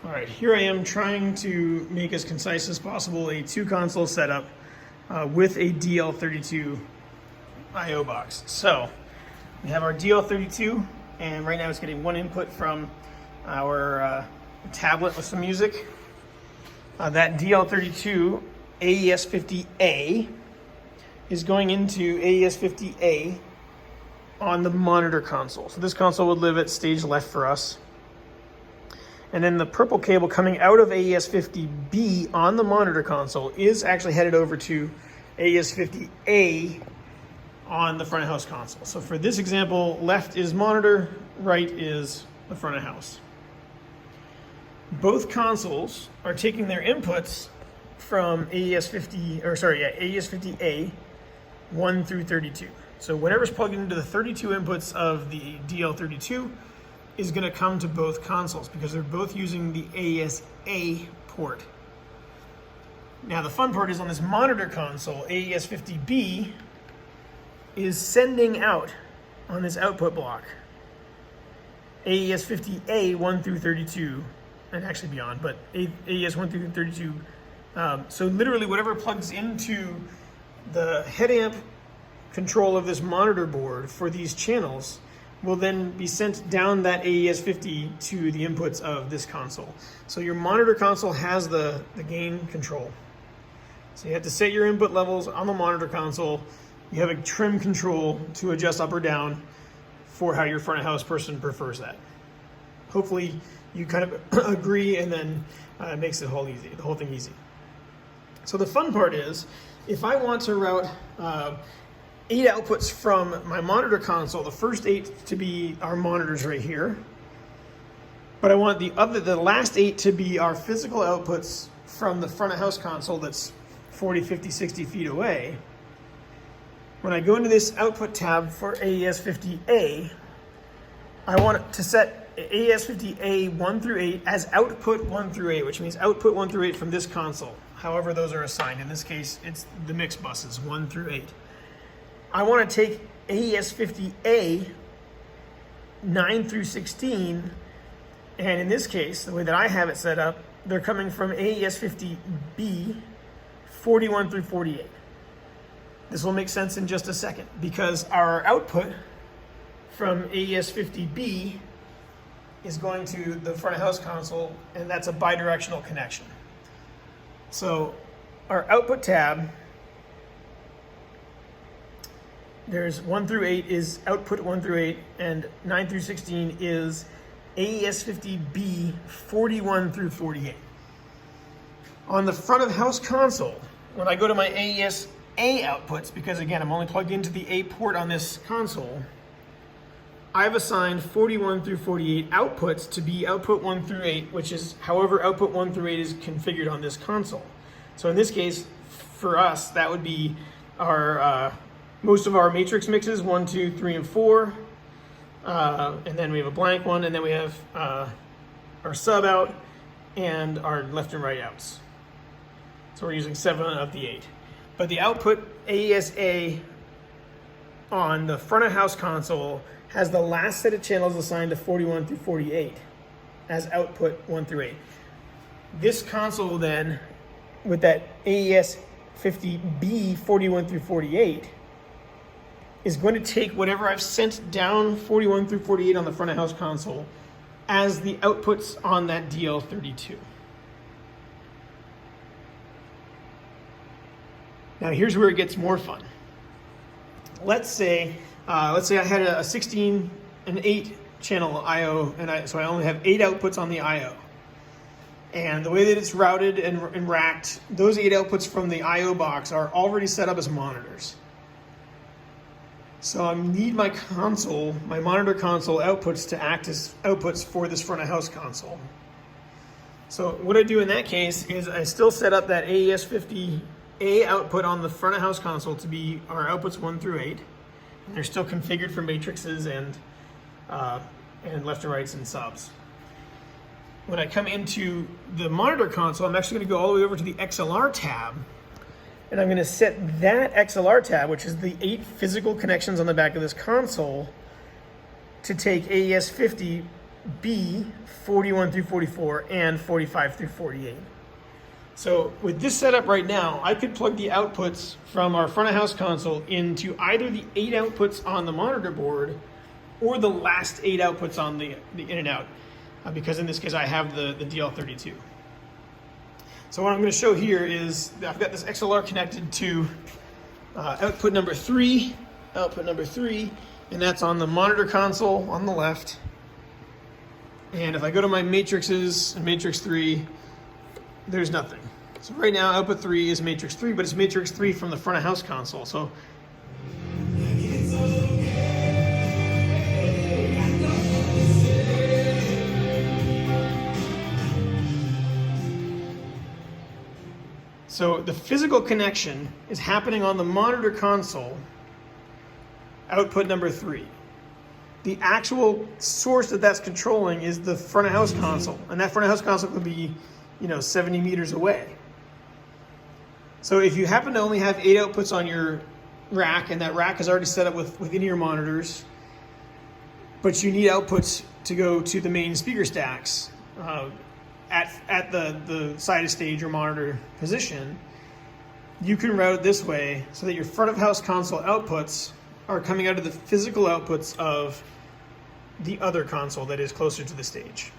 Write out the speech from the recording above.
All right, here I am trying to make as concise as possible a two console setup with a DL32 I/O box. So we have our DL32, and right now it's getting one input from our tablet with some music. That DL32 AES50 A is going into AES50 A on the monitor console. So this console would live at stage left for us. And then the purple cable coming out of AES50B on the monitor console is actually headed over to AES50 A on the front of house console. So for this example, left is monitor, right is the front of house. Both consoles are taking their inputs from AES50 A 1 through 32. So whatever's plugged into the 32 inputs of the DL32 is going to come to both consoles because they're both using the AES-A port. Now the fun part is on this monitor console, AES50B is sending out on this output block AES50A 1 through 32, and actually beyond, but AES 1 through 32. So literally whatever plugs into the head amp control of this monitor board for these channels will then be sent down that AES50 to the inputs of this console. So your monitor console has the gain control. So you have to set your input levels on the monitor console. You have a trim control to adjust up or down for how your front of house person prefers that. Hopefully you kind of agree, and then it makes the whole thing easy. So the fun part is, if I want to route 8 outputs from my monitor console, the first 8 to be our monitors right here, but I want the last 8 to be our physical outputs from the front of house console that's 40, 50, 60 feet away. When I go into this output tab for AES50A, I want to set AES50A 1 through 8 as output 1 through 8, which means output 1 through 8 from this console. However those are assigned. In this case, it's the mix buses 1 through 8. I want to take AES50A 9 through 16, and in this case, the way that I have it set up, they're coming from AES50B 41 through 48. This will make sense in just a second, because our output from AES50B is going to the front of house console, and that's a bidirectional connection. So our output tab, there's 1 through 8 is output 1 through 8, and 9 through 16 is AES50B 41 through 48. On the front of house console, when I go to my AES-A outputs, because again, I'm only plugged into the A port on this console, I've assigned 41 through 48 outputs to be output 1 through 8, which is however output 1 through 8 is configured on this console. So in this case, for us, that would be our most of our matrix mixes, 1, 2, 3, and 4. And then we have a blank one, and then we have our sub out and our left and right outs. So we're using 7 of the 8. But the output AES-A on the front of house console has the last set of channels assigned to 41 through 48 as output 1 through 8. This console then, with that AES50B 41 through 48, is going to take whatever I've sent down 41 through 48 on the front of house console as the outputs on that DL32. Now here's where it gets more fun. Let's say I had a 16 and 8 channel I/O, so I only have 8 outputs on the I/O. And the way that it's routed and racked, those 8 outputs from the I/O box are already set up as monitors. So I need my monitor console outputs to act as outputs for this front of house console. So what I do in that case is I still set up that AES50 A output on the front of house console to be our outputs 1 through 8. And they're still configured for matrices and left and rights and subs. When I come into the monitor console, I'm actually going to go all the way over to the XLR tab, and I'm going to set that XLR tab, which is the 8 physical connections on the back of this console, to take AES50 B 41 through 44 and 45 through 48. So with this setup right now, I could plug the outputs from our front of house console into either the 8 outputs on the monitor board or the last 8 outputs on the in and out, because in this case I have the DL32. So what I'm going to show here is I've got this XLR connected to output number 3, and that's on the monitor console on the left. And if I go to my matrices and matrix 3, there's nothing. So right now output 3 is matrix 3, but it's matrix 3 from the front of house console. So the physical connection is happening on the monitor console, output number 3. The actual source that's controlling is the front of house console, and that front of house console could be, 70 meters away. So if you happen to only have 8 outputs on your rack, and that rack is already set up with in-ear monitors, but you need outputs to go to the main speaker stacks at the side of stage or monitor position, you can route it this way so that your front of house console outputs are coming out of the physical outputs of the other console that is closer to the stage.